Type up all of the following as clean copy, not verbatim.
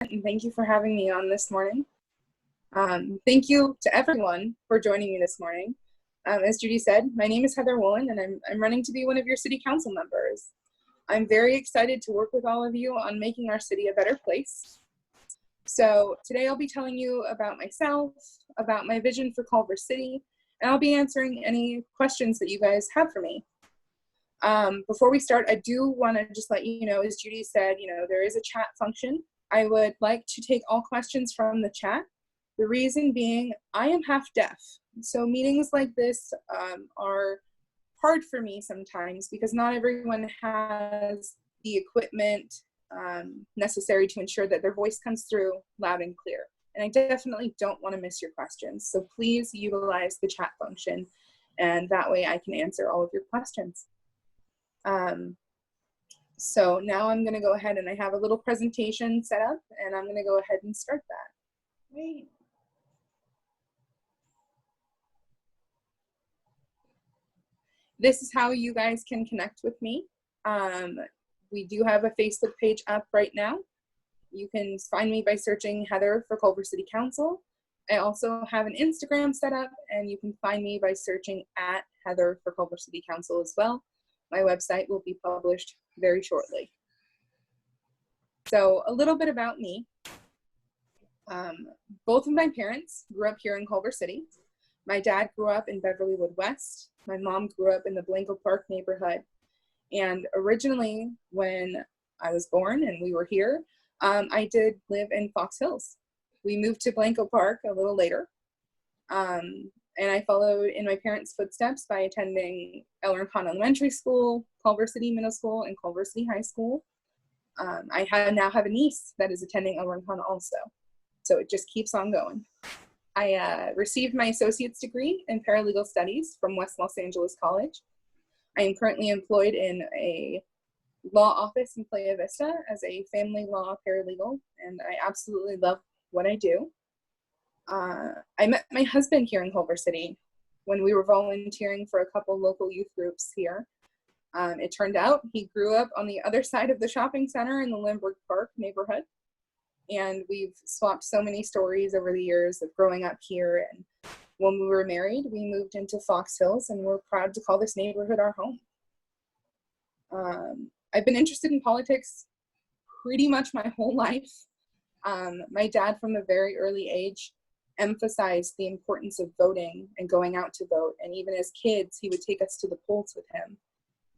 and thank you for having me on this morning. Thank you to everyone for joining me this morning. As Judy said, my name is Heather Woolen, and I'm running to be one of your city council members. I'm very excited to work with all of you on making our city a better place. So today I'll be telling you about myself, about my vision for Culver City, and I'll be answering any questions that you guys have for me. Before we start, I do want to just let you know, as Judy said, there is a chat function. I would like to take all questions from the chat. The reason being, I am half deaf. So meetings like this are hard for me sometimes because not everyone has the equipment necessary to ensure that their voice comes through loud and clear. And I definitely don't want to miss your questions. So please utilize the chat function, and that way I can answer all of your questions. So now I'm going to go ahead, and I have a little presentation set up, and I'm going to go ahead and start that. Wait. This is how you guys can connect with me. We do have a Facebook page up right now. You can find me by searching Heather for Culver City Council. I also have an Instagram set up, and you can find me by searching at Heather for Culver City Council as well. My website will be published very shortly. So a little bit about me. Both of my parents grew up here in Culver City. My dad grew up in Beverlywood West. My mom grew up in the Blanco Park neighborhood. And originally, when I was born and we were here, I did live in Fox Hills. We moved to Blanco Park a little later. And I followed in my parents' footsteps by attending Elmer Khan Elementary School, Culver City Middle School, and Culver City High School. I now have a niece that is attending Elmer Khan also. So it just keeps on going. I received my associate's degree in paralegal studies from West Los Angeles College. I am currently employed in a law office in Playa Vista as a family law paralegal, and I absolutely love what I do. I met my husband here in Culver City when we were volunteering for a couple local youth groups here. It turned out he grew up on the other side of the shopping center in the Lindbergh Park neighborhood. And we've swapped so many stories over the years of growing up here. And when we were married, we moved into Fox Hills, and we're proud to call this neighborhood our home. I've been interested in politics pretty much my whole life. My dad, from a very early age, emphasized the importance of voting and going out to vote. And even as kids, he would take us to the polls with him.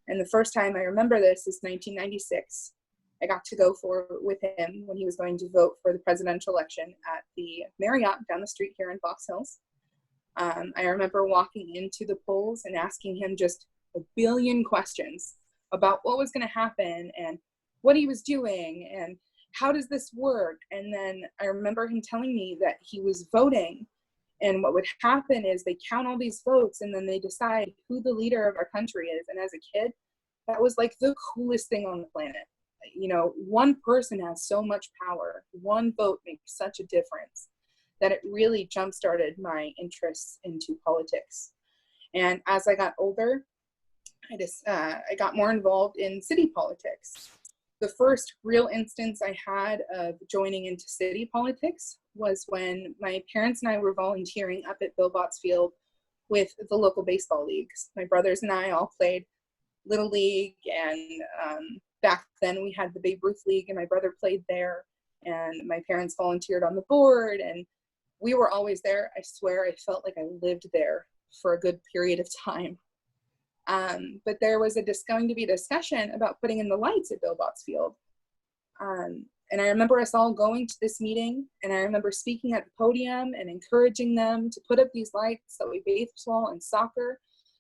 And the first time I remember this is 1996. I got to go with him when he was going to vote for the presidential election at the Marriott down the street here in Fox Hills. I remember walking into the polls and asking him just a billion questions about what was going to happen and what he was doing and how does this work. And then I remember him telling me that he was voting, and what would happen is they count all these votes and then they decide who the leader of our country is. And as a kid, that was like the coolest thing on the planet. One person has so much power. One vote makes such a difference that it really jump-started my interests into politics. And as I got older, I got more involved in city politics. The first real instance I had of joining into city politics was when my parents and I were volunteering up at Bill Botts Field with the local baseball leagues. My brothers and I all played Little League, and back then we had the Babe Ruth League, and my brother played there, and my parents volunteered on the board, and we were always there. I swear I felt like I lived there for a good period of time. But there was going to be a discussion about putting in the lights at Bill Botts Field. And I remember us all going to this meeting, and I remember speaking at the podium and encouraging them to put up these lights so that baseball and soccer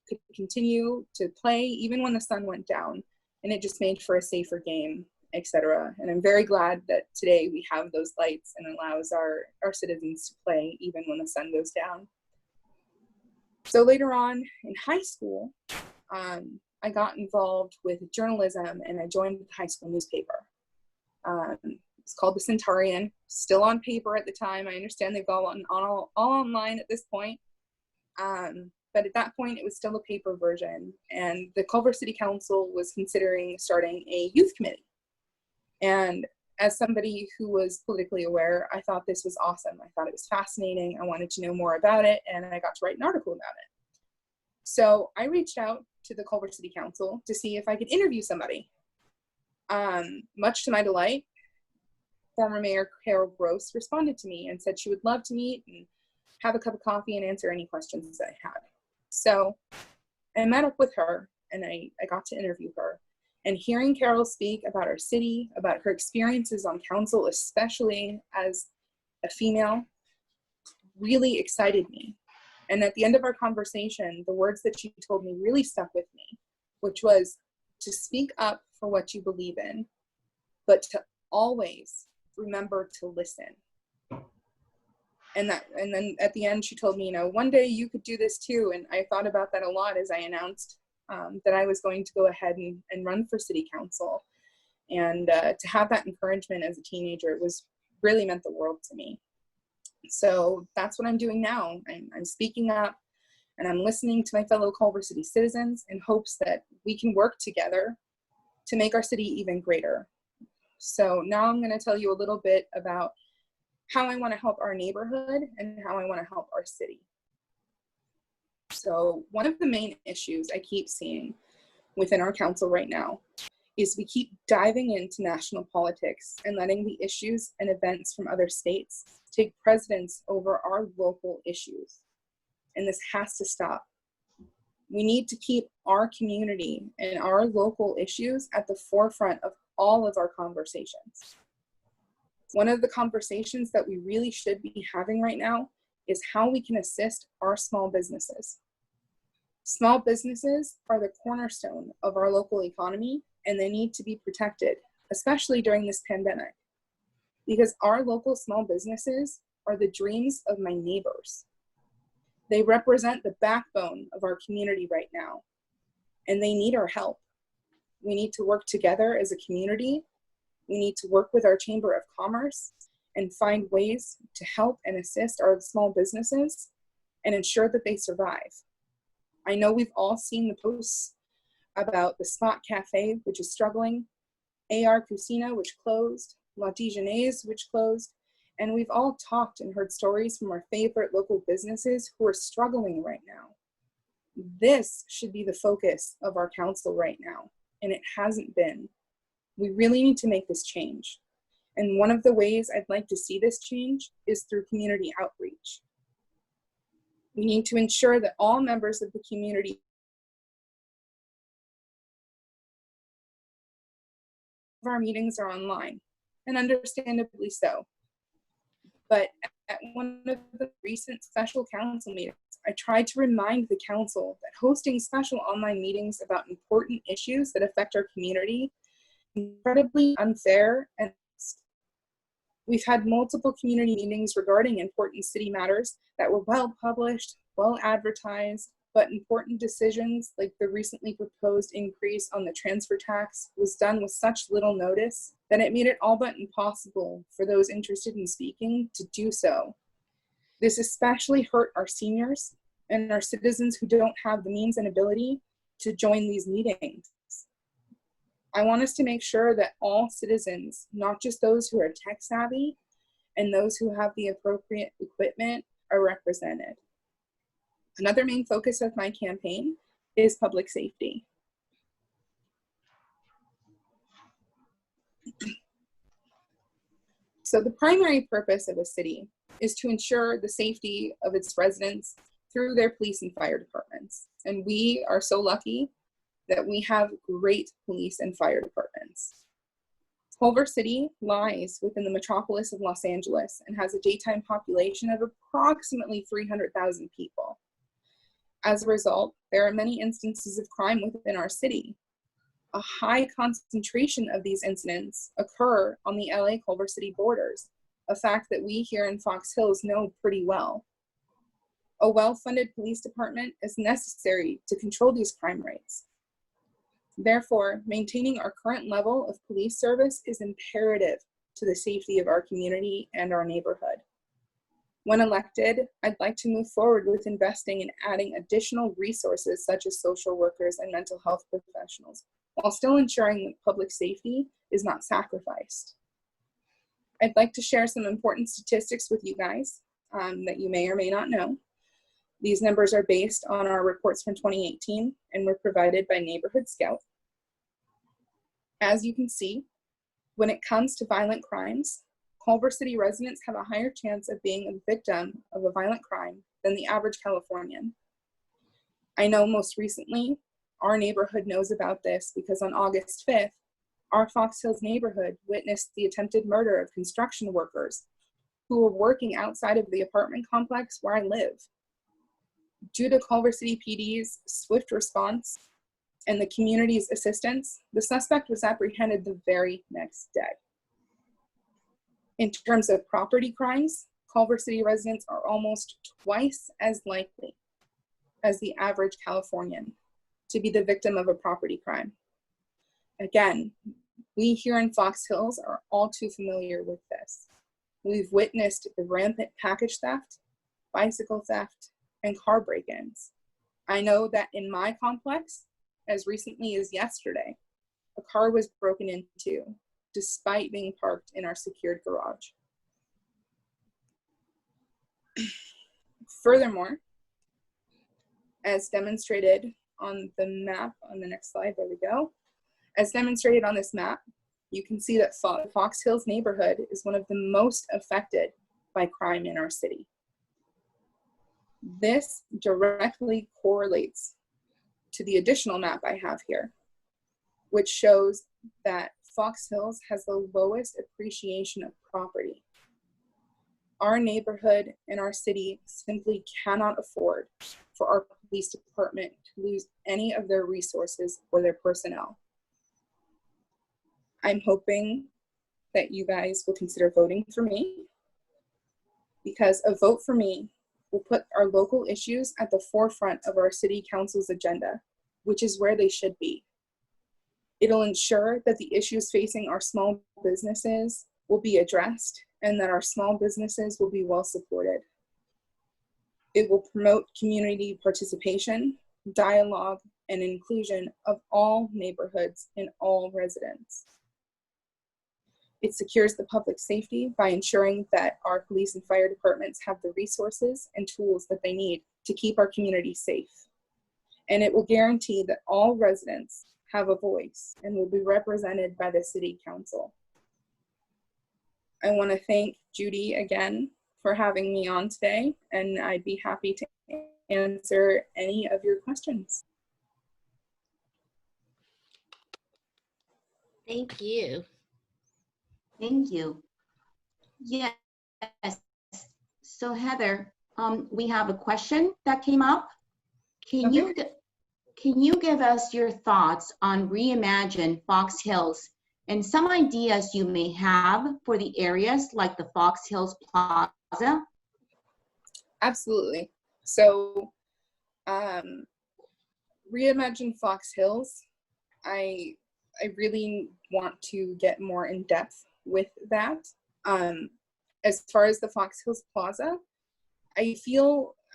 could continue to play even when the sun went down. And it just made for a safer game, etc. And I'm very glad that today we have those lights and allows our citizens to play even when the sun goes down. So later on in high school, I got involved with journalism, and I joined the high school newspaper. It's called the Centurion, still on paper at the time. I understand they've gone all online at this point. But at that point, it was still a paper version. And the Culver City Council was considering starting a youth committee. And as somebody who was politically aware, I thought this was awesome. I thought it was fascinating. I wanted to know more about it, and I got to write an article about it. So I reached out to the Culver City Council to see if I could interview somebody. Much to my delight, former Mayor Carol Gross responded to me and said she would love to meet and have a cup of coffee and answer any questions that I had. So I met up with her, and I got to interview her. And hearing Carol speak about our city, about her experiences on council, especially as a female, really excited me. And at the end of our conversation, the words that she told me really stuck with me, which was to speak up for what you believe in, but to always remember to listen. And then at the end, she told me, one day you could do this too. And I thought about that a lot as I announced that I was going to go ahead and run for city council. And to have that encouragement as a teenager really meant the world to me. So that's what I'm doing now. I'm speaking up, and I'm listening to my fellow Culver City citizens in hopes that we can work together to make our city even greater. So now I'm going to tell you a little bit about how I want to help our neighborhood and how I want to help our city. So one of the main issues I keep seeing within our council right now is we keep diving into national politics and letting the issues and events from other states take precedence over our local issues. And this has to stop. We need to keep our community and our local issues at the forefront of all of our conversations. One of the conversations that we really should be having right now is how we can assist our small businesses. Small businesses are the cornerstone of our local economy, and they need to be protected, especially during this pandemic, because our local small businesses are the dreams of my neighbors. They represent the backbone of our community right now, and they need our help. We need to work together as a community. We need to work with our Chamber of Commerce and find ways to help and assist our small businesses and ensure that they survive. I know we've all seen the posts about the Spot Cafe, which is struggling, AR Cucina, which closed, La Dijonnaise, which closed, and we've all talked and heard stories from our favorite local businesses who are struggling right now. This should be the focus of our council right now, and it hasn't been. We really need to make this change. And one of the ways I'd like to see this change is through community outreach. We need to ensure that all members of the community of our meetings are online, and understandably so. But at one of the recent special council meetings, I tried to remind the council that hosting special online meetings about important issues that affect our community is incredibly unfair. And we've had multiple community meetings regarding important city matters that were well published, well advertised, but important decisions like the recently proposed increase on the transfer tax was done with such little notice that it made it all but impossible for those interested in speaking to do so. This especially hurt our seniors and our citizens who don't have the means and ability to join these meetings. I want us to make sure that all citizens, not just those who are tech savvy and those who have the appropriate equipment, are represented. Another main focus of my campaign is public safety. So the primary purpose of a city is to ensure the safety of its residents through their police and fire departments. And we are so lucky that we have great police and fire departments. Culver City lies within the metropolis of Los Angeles and has a daytime population of approximately 300,000 people. As a result, there are many instances of crime within our city. A high concentration of these incidents occur on the LA Culver City borders, a fact that we here in Fox Hills know pretty well. A well-funded police department is necessary to control these crime rates. Therefore, maintaining our current level of police service is imperative to the safety of our community and our neighborhood. When elected, I'd like to move forward with investing in adding additional resources such as social workers and mental health professionals, while still ensuring that public safety is not sacrificed. I'd like to share some important statistics with you guys that you may or may not know. These numbers are based on our reports from 2018 and were provided by Neighborhood Scout. As you can see, when it comes to violent crimes, Culver City residents have a higher chance of being a victim of a violent crime than the average Californian. I know most recently, our neighborhood knows about this because on August 5th, our Fox Hills neighborhood witnessed the attempted murder of construction workers who were working outside of the apartment complex where I live. Due to Culver City PD's swift response and the community's assistance, the suspect was apprehended the very next day. In terms of property crimes, Culver City residents are almost twice as likely as the average Californian to be the victim of a property crime. Again, we here in Fox Hills are all too familiar with this. We've witnessed the rampant package theft, bicycle theft, and car break-ins. I know that in my complex, as recently as yesterday, a car was broken into despite being parked in our secured garage. Furthermore, as demonstrated on the map on the next slide, there we go. As demonstrated on this map, you can see that Fox Hills neighborhood is one of the most affected by crime in our city. This directly correlates to the additional map I have here, which shows that Fox Hills has the lowest appreciation of property. Our neighborhood and our city simply cannot afford for our police department to lose any of their resources or their personnel. I'm hoping that you guys will consider voting for me, because a vote for me will put our local issues at the forefront of our city council's agenda, which is where they should be. It'll ensure that the issues facing our small businesses will be addressed and that our small businesses will be well supported. It will promote community participation, dialogue, and inclusion of all neighborhoods and all residents. It secures the public safety by ensuring that our police and fire departments have the resources and tools that they need to keep our community safe. And it will guarantee that all residents have a voice and will be represented by the city council. I want to thank Judy again for having me on today, and I'd be happy to answer any of your questions. Thank you. Thank you. Yes. So Heather, we have a question that came up. Can you give us your thoughts on Reimagine Fox Hills and some ideas you may have for the areas like the Fox Hills Plaza? Absolutely. So Reimagine Fox Hills, I really want to get more in depth with that. As far as the Fox Hills Plaza, I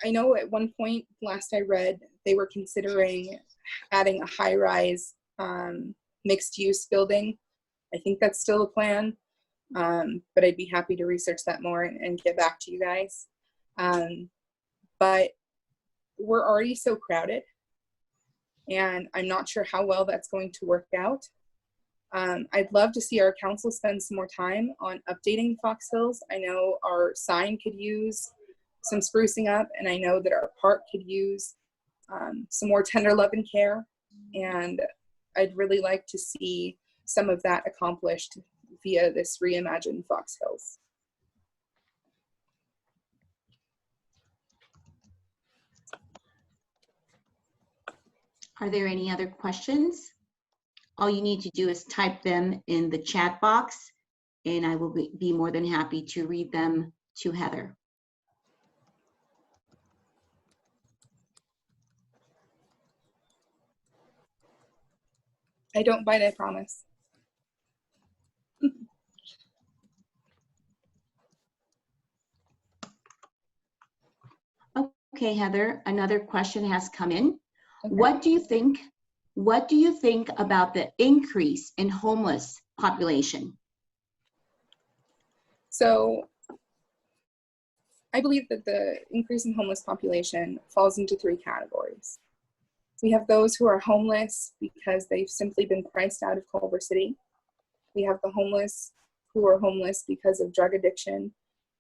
know at one point, last I read, they were considering adding a high-rise mixed-use building. I think that's still a plan, but I'd be happy to research that more and get back to you guys. But we're already so crowded, and I'm not sure how well that's going to work out. I'd love to see our council spend some more time on updating Fox Hills. I know our sign could use some sprucing up, and I know that our park could use some more tender love and care, and I'd really like to see some of that accomplished via this Reimagine Fox Hills. Are there any other questions? All you need to do is type them in the chat box, and I will be more than happy to read them to Heather. I don't bite, I promise. Okay, Heather, another question has come in. Okay. What do you think about the increase in homeless population? So I believe that the increase in homeless population falls into three categories. We have those who are homeless because they've simply been priced out of Culver City. We have the homeless who are homeless because of drug addiction,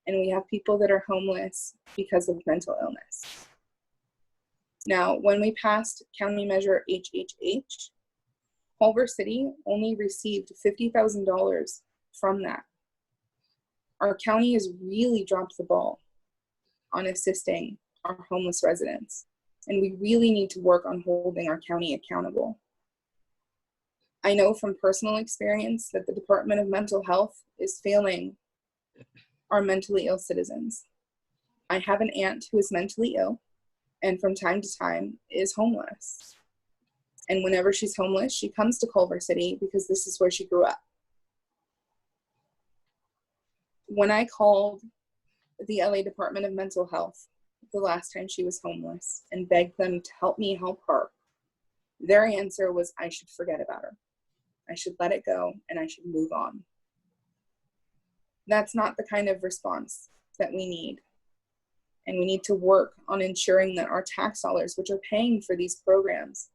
and we have people that are homeless because of mental illness. Now, when we passed County Measure HHH, Culver City only received $50,000 from that. Our county has really dropped the ball on assisting our homeless residents, and we really need to work on holding our county accountable. I know from personal experience that the Department of Mental Health is failing our mentally ill citizens. I have an aunt who is mentally ill and from time to time is homeless. And whenever she's homeless, she comes to Culver City because this is where she grew up. When I called the LA Department of Mental Health the last time she was homeless and begged them to help me help her, their answer was I should forget about her. I should let it go and I should move on. That's not the kind of response that we need. And we need to work on ensuring that our tax dollars, which are paying for these programs,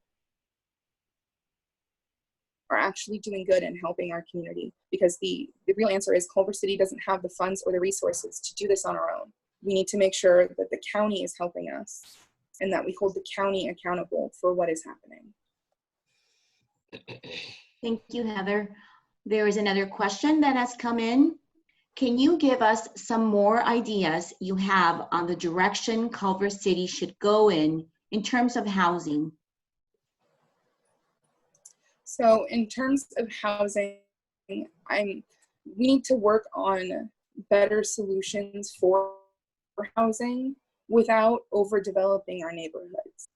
are actually doing good and helping our community. Because the real answer is Culver City doesn't have the funds or the resources to do this on our own. We need to make sure that the county is helping us and that we hold the county accountable for what is happening. Thank you, Heather. There is another question that has come in. Can you give us some more ideas you have on the direction Culver City should go in terms of housing? So in terms of housing, we need to work on better solutions for housing without overdeveloping our neighborhoods.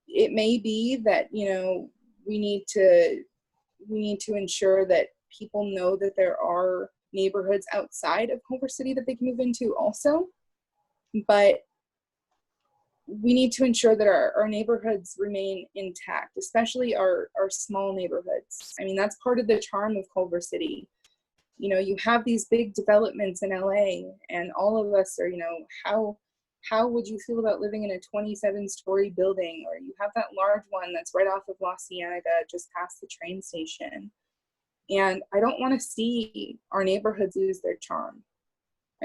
It may be that, we need to ensure that people know that there are neighborhoods outside of Culver City that they can move into also, but we need to ensure that our neighborhoods remain intact, especially our small neighborhoods. I mean, that's part of the charm of Culver City. You have these big developments in LA, and all of us are, how would you feel about living in a 27-story building? Or you have that large one that's right off of La Cienega, just past the train station. And I don't want to see our neighborhoods lose their charm.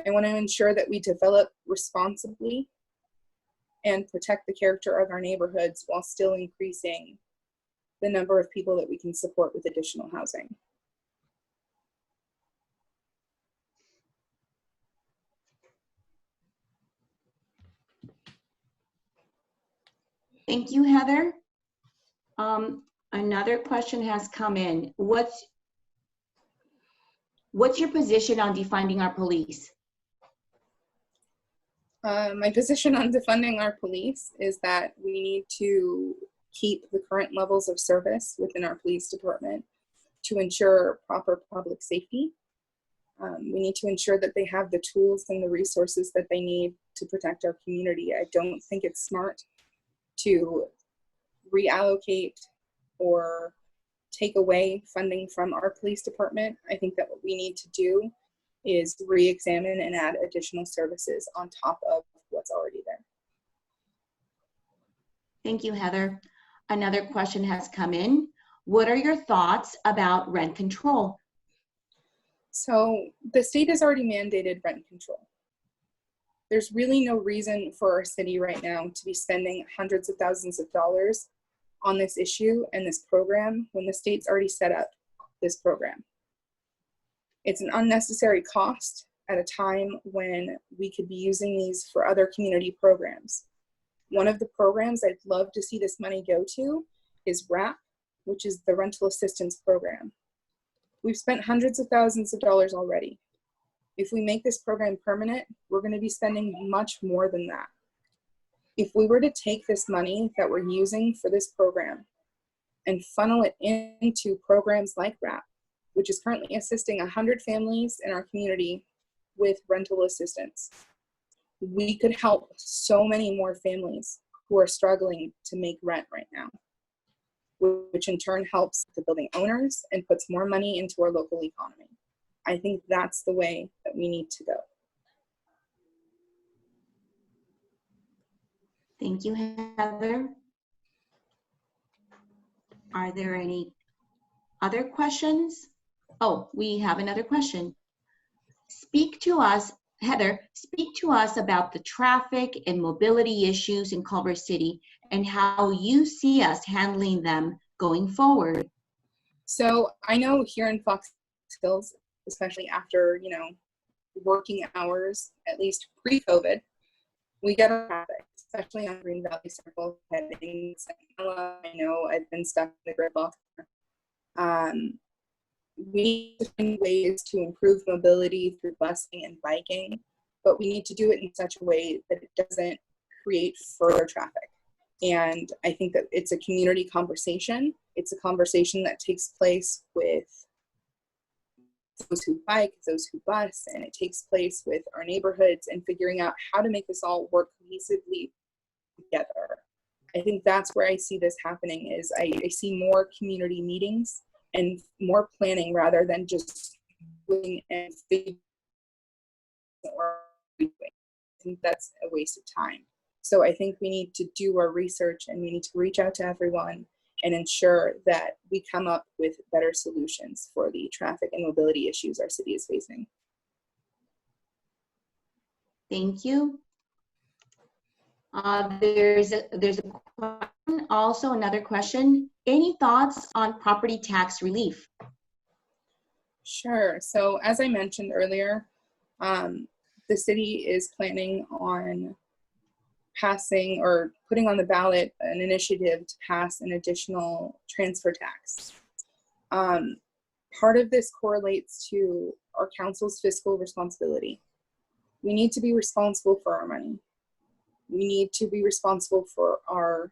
I want to ensure that we develop responsibly and protect the character of our neighborhoods while still increasing the number of people that we can support with additional housing. Thank you, Heather. Another question has come in. What's your position on defunding our police? My position on defunding our police is that we need to keep the current levels of service within our police department to ensure proper public safety. We need to ensure that they have the tools and the resources that they need to protect our community. I don't think it's smart to reallocate or take away funding from our police department. I think that what we need to do is re-examine and add additional services on top of what's already there. Thank you, Heather. Another question has come in. What are your thoughts about rent control? So the state has already mandated rent control. There's really no reason for our city right now to be spending hundreds of thousands of dollars on this issue and this program when the state's already set up this program. It's an unnecessary cost at a time when we could be using these for other community programs. One of the programs I'd love to see this money go to is RAP, which is the Rental Assistance Program. We've spent hundreds of thousands of dollars already. If we make this program permanent, we're going to be spending much more than that. If we were to take this money that we're using for this program and funnel it into programs like RAP, which is currently assisting 100 families in our community with rental assistance, we could help so many more families who are struggling to make rent right now, which in turn helps the building owners and puts more money into our local economy. I think that's the way that we need to go. Thank you, Heather. Are there any other questions? Oh, we have another question. Speak to us, Heather, speak to us about the traffic and mobility issues in Culver City and how you see us handling them going forward. So I know here in Fox Hills, especially after, working hours, at least pre-COVID, we get a traffic, especially on Green Valley Circle heading Centinela. I know I've been stuck in the gridlock. We need to find ways to improve mobility through busing and biking, but we need to do it in such a way that it doesn't create further traffic. And I think that it's a community conversation. It's a conversation that takes place with those who bike, those who bus, and it takes place with our neighborhoods and figuring out how to make this all work cohesively together. I think that's where I see this happening is I see more community meetings and more planning rather than just doing and figuring or doing. I think that's a waste of time. So I think we need to do our research and we need to reach out to everyone and ensure that we come up with better solutions for the traffic and mobility issues our city is facing. Thank you. There's a question, also another question. Any thoughts on property tax relief? Sure. So as I mentioned earlier, the city is planning on passing or putting on the ballot an initiative to pass an additional transfer tax. Part of this correlates to our council's fiscal responsibility. We need to be responsible for our money. We need to be responsible for our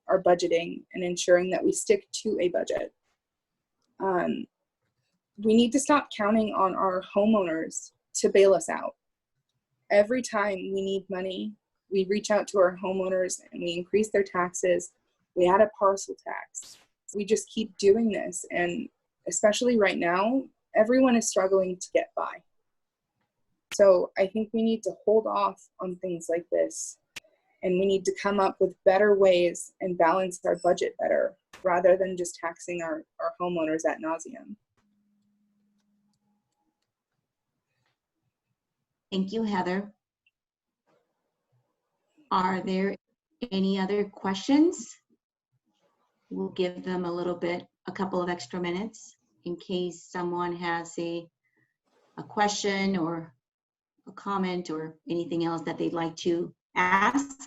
budgeting and ensuring that we stick to a budget. We need to stop counting on our homeowners to bail us out. Every time we need money, we reach out to our homeowners and we increase their taxes. We add a parcel tax. We just keep doing this. And especially right now, everyone is struggling to get by. So I think we need to hold off on things like this. And we need to come up with better ways and balance our budget better rather than just taxing our homeowners ad nauseum. Thank you, Heather. Are there any other questions? We'll give them a couple of extra minutes in case someone has a question or a comment or anything else that they'd like to ask.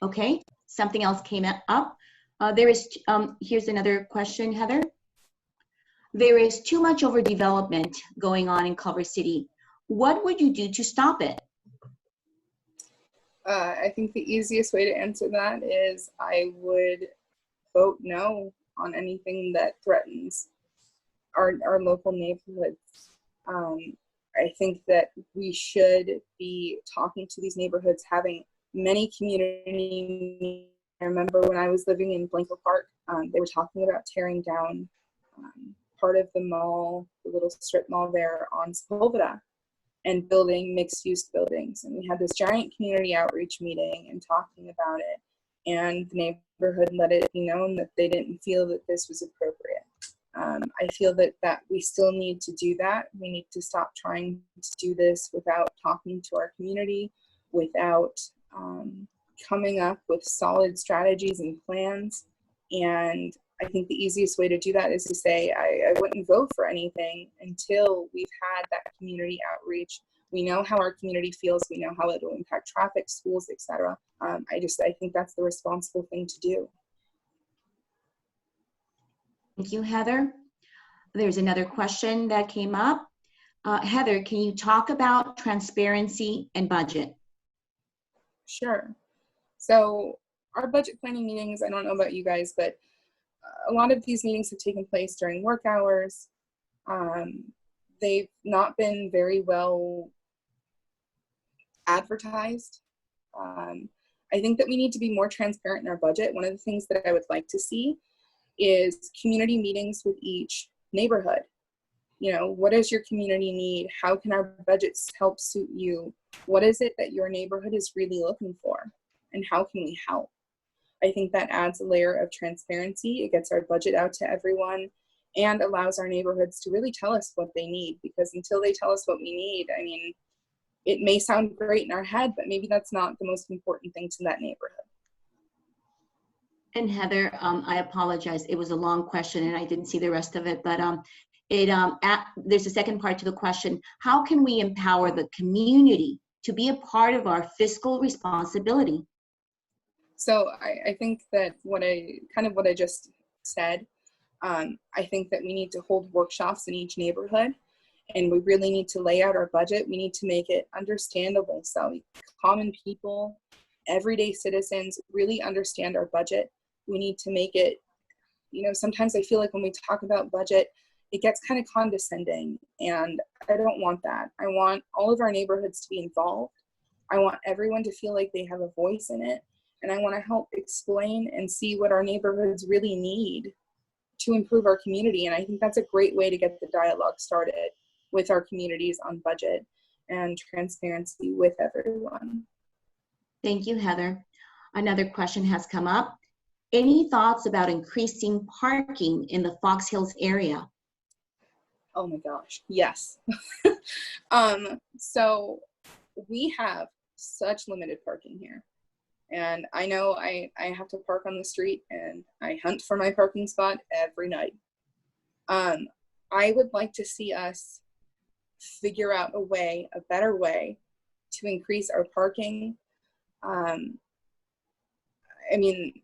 Okay, something else came up. Here's another question, Heather. There is too much overdevelopment going on in Culver City. What would you do to stop it? I think the easiest way to answer that is I would vote no on anything that threatens our local neighborhoods. I think that we should be talking to these neighborhoods, having many community. I remember when I was living in Blanco Park, they were talking about tearing down part of the mall, the little strip mall there on Sepulveda, and building mixed-use buildings. And we had this giant community outreach meeting and talking about it. And the neighborhood let it be known that they didn't feel that this was appropriate. I feel that we still need to do that. We need to stop trying to do this without talking to our community, without coming up with solid strategies and plans. And I think the easiest way to do that is to say, I wouldn't vote for anything until we've had that community outreach. We know how our community feels. We know how it will impact traffic, schools, etc. I think that's the responsible thing to do. Thank you, Heather. There's another question that came up. Heather, can you talk about transparency and budget? Sure. So our budget planning meetings, I don't know about you guys, but a lot of these meetings have taken place during work hours. They've not been very well advertised. I think that we need to be more transparent in our budget. One of the things that I would like to see is community meetings with each neighborhood. You know, what does your community need? How can our budgets help suit you? What is it that your neighborhood is really looking for? And how can we help? I think that adds a layer of transparency. It gets our budget out to everyone and allows our neighborhoods to really tell us what they need, because until they tell us what we need, I mean, it may sound great in our head, but maybe that's not the most important thing to that neighborhood. And Heather, I apologize. It was a long question and I didn't see the rest of it, but there's a second part to the question. How can we empower the community to be a part of our fiscal responsibility? So I think that what I just said, I think that we need to hold workshops in each neighborhood, and we really need to lay out our budget. We need to make it understandable so common people, everyday citizens really understand our budget. We need to make it, you know, sometimes I feel like when we talk about budget, it gets kind of condescending, and I don't want that. I want all of our neighborhoods to be involved. I want everyone to feel like they have a voice in it, and I want to help explain and see what our neighborhoods really need to improve our community. And I think that's a great way to get the dialogue started with our communities on budget and transparency with everyone. Thank you, Heather. Another question has come up. Any thoughts about increasing parking in the Fox Hills area? Oh my gosh, yes. So we have such limited parking here. And I know I have to park on the street, and I hunt for my parking spot every night. I would like to see us figure out a better way to increase our parking. I mean,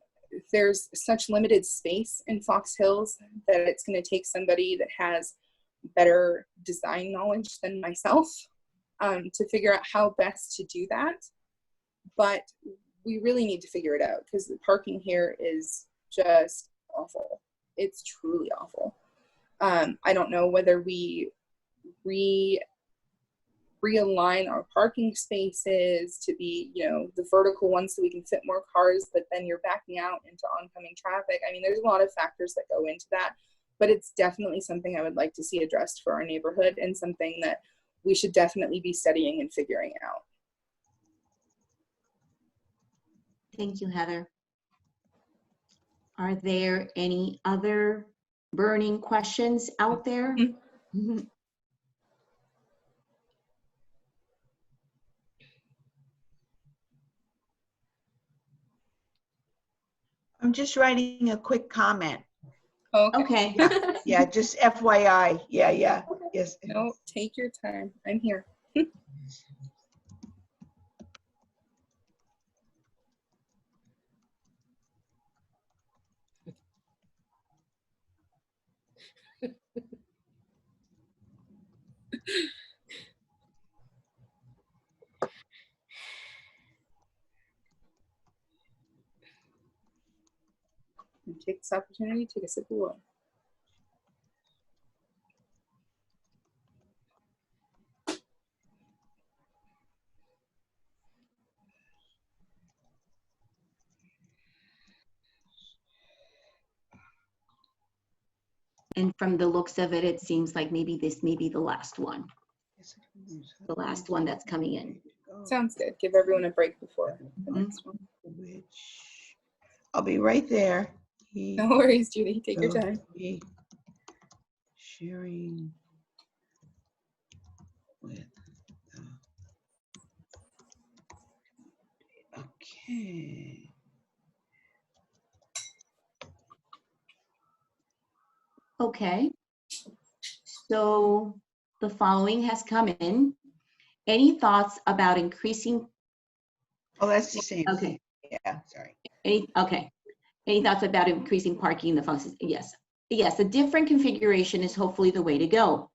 there's such limited space in Fox Hills that it's going to take somebody that has better design knowledge than myself to figure out how best to do that. But we really need to figure it out, because the parking here is just awful. It's truly awful. I don't know whether we realign our parking spaces to be, you know, the vertical ones so we can fit more cars, but then you're backing out into oncoming traffic. I mean, there's a lot of factors that go into that, but it's definitely something I would like to see addressed for our neighborhood, and something that we should definitely be studying and figuring out. Thank you, Heather. Are there any other burning questions out there? Mm-hmm. I'm just writing a quick comment. Okay. Yeah, just FYI. Yeah. Okay. Yes. No, take your time. I'm here. And take this opportunity to take a sip of water. And from the looks of it, it seems like maybe this may be the last one. The last one that's coming in. Sounds good. Give everyone a break before the next one. Which I'll be right there. No worries, Judy. Take your time. Sharing with. Okay. Okay. So the following has come in. Any thoughts about increasing? Oh, that's the same. Okay. Yeah, sorry. Okay. Any thoughts about increasing parking in the functions? Yes. Yes, a different configuration is hopefully the way to go.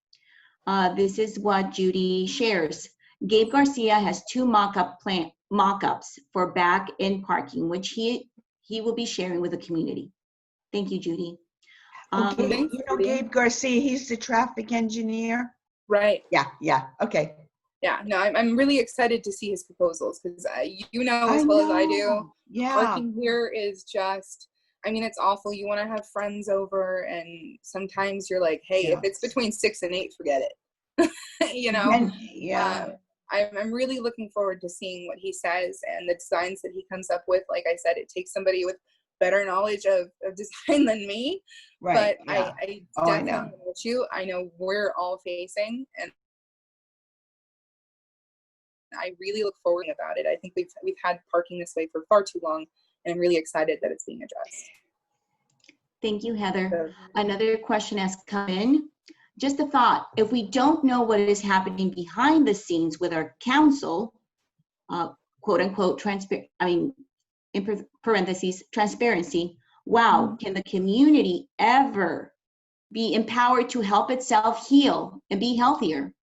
This is what Judy shares. Gabe Garcia has two mock-ups for back-end parking, which he will be sharing with the community. Thank you, Judy. Okay, Thanks, you know Judy. Gabe Garcia, he's the traffic engineer. Right. Yeah, okay. yeah, no, I'm really excited to see his proposals because you know I as well as I do, know. Yeah, parking here is just, I mean, it's awful. You want to have friends over, and sometimes you're like, hey, if yeah. it's between 6 and 8, forget it. You know, And yeah, I'm really looking forward to seeing what he says and the designs that he comes up with. Like I said, it takes somebody with better knowledge of design than me, right. but Yeah. I Oh, I definitely know. with you. I know we're all facing, and I really look forward about it. I think we've had parking this way for far too long, and I'm really excited that it's being addressed. Thank you, Heather. So, Another question has come in. Just a thought, if we don't know what is happening behind the scenes with our council, quote unquote, in parentheses, transparency, wow, can the community ever be empowered to help itself heal and be healthier?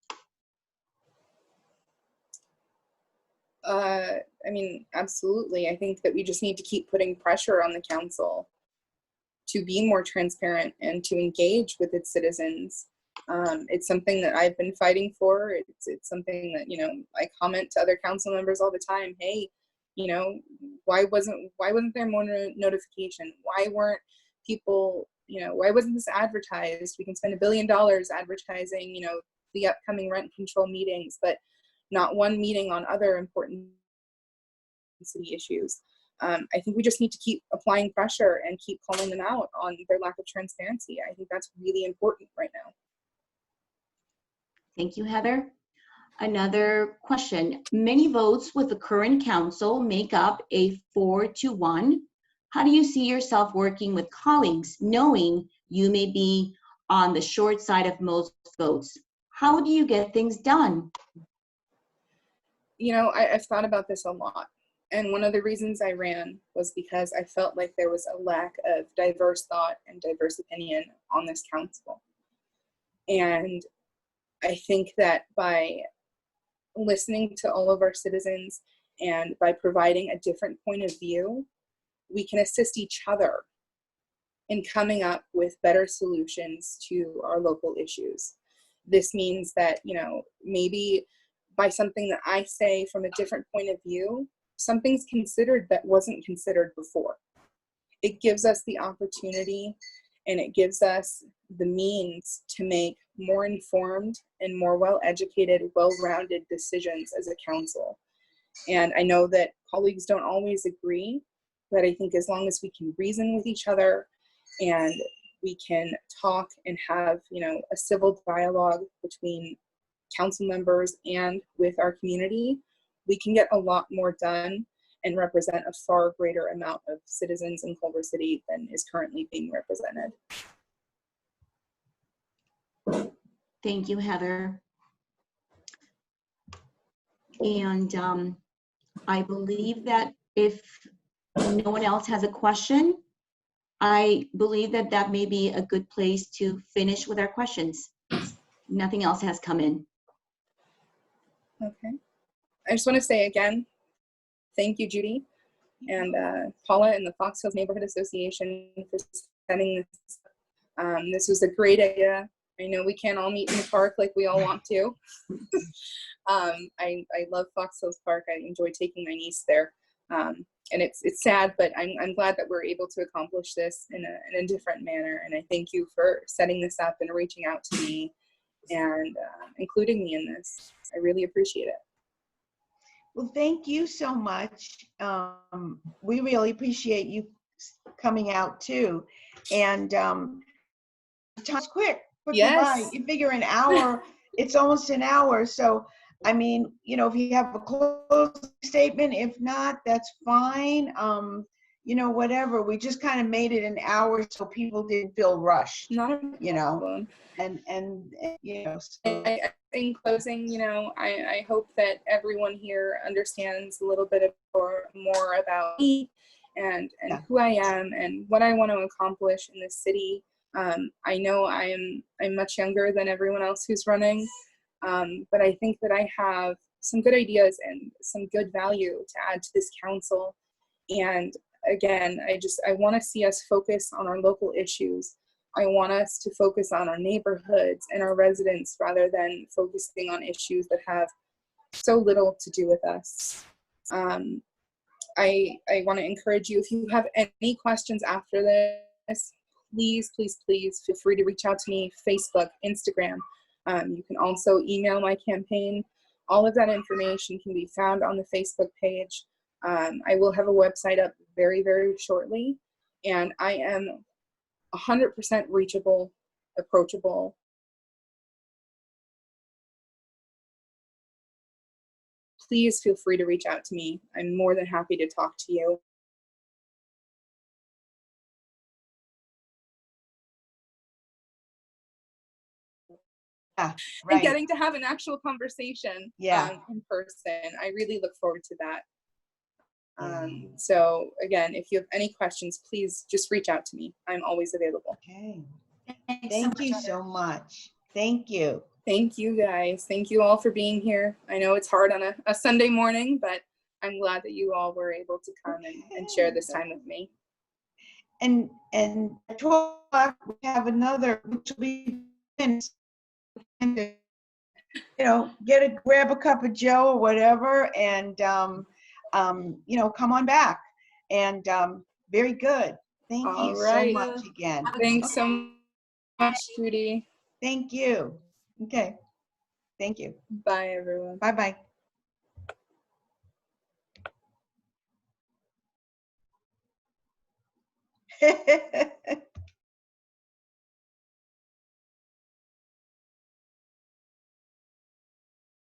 I mean, absolutely. I think that we just need to keep putting pressure on the council to be more transparent and to engage with its citizens. It's something that I've been fighting for. It's something that, you know, I comment to other council members all the time. Hey, you know, why wasn't there more notification? Why weren't people, you know, why wasn't this advertised? We can spend $1 billion advertising, you know, the upcoming rent control meetings, but not one meeting on other important city issues. I think we just need to keep applying pressure and keep calling them out on their lack of transparency. I think that's really important right now. Thank you, Heather. Another question. Many votes with the current council make up a 4-1. How do you see yourself working with colleagues, knowing you may be on the short side of most votes? How do you get things done? You know, I've thought about this a lot. And one of the reasons I ran was because I felt like there was a lack of diverse thought and diverse opinion on this council. And I think that by listening to all of our citizens and by providing a different point of view, we can assist each other in coming up with better solutions to our local issues. This means that, you know, maybe by something that I say from a different point of view, something's considered that wasn't considered before. It gives us the opportunity and it gives us the means to make more informed and more well-educated, well-rounded decisions as a council. And I know that colleagues don't always agree, but I think as long as we can reason with each other and we can talk and have, you know, a civil dialogue between council members and with our community, we can get a lot more done and represent a far greater amount of citizens in Culver City than is currently being represented. Thank you, Heather. And I believe that if no one else has a question, I believe that that may be a good place to finish with our questions. Nothing else has come in. Okay. I just want to say again, thank you, Judy, and Paula and the Fox Hills Neighborhood Association for setting this. This was a great idea. I know we can't all meet in the park like we all want to. I love Fox Hills Park. I enjoy taking my niece there. And it's sad, but I'm glad that we're able to accomplish this in a different manner. And I thank you for setting this up and reaching out to me and including me in this. I really appreciate it. Well, thank you so much. We really appreciate you coming out too. And time's quick. Yes. You figure an hour, it's almost an hour. So, I mean, you know, if you have a closing statement, if not, that's fine. You know, whatever. We just kind of made it an hour so people didn't feel rushed, Not a you know, problem. and you know. So. In closing, you know, I hope that everyone here understands a little bit more about me and who I am and what I want to accomplish in this city. I know I'm much younger than everyone else who's running, but I think that I have some good ideas and some good value to add to this council. And again, I want to see us focus on our local issues. I want us to focus on our neighborhoods and our residents rather than focusing on issues that have so little to do with us. I want to encourage you, if you have any questions after this, please, please, please feel free to reach out to me, Facebook, Instagram. You can also email my campaign. All of that information can be found on the Facebook page. I will have a website up very, very shortly, and I am 100% reachable, approachable. Please feel free to reach out to me. I'm more than happy to talk to you. Yeah, And right. getting to have an actual conversation in person. I really look forward to that. So again, if you have any questions, please just reach out to me. I'm always available. Okay. Thanks Thank you Heather. so much. Thank you. Thank you guys. Thank you all for being here. I know it's hard on a Sunday morning, but I'm glad that you all were able to come and share this time with me. And at 12 o'clock, we have another, which will be, grab a cup of Joe or whatever, and, come on back. And very good. Thank All you right. so much again. Thanks so much, Judy. Thank you. Okay. Thank you. Bye, everyone. Bye-bye.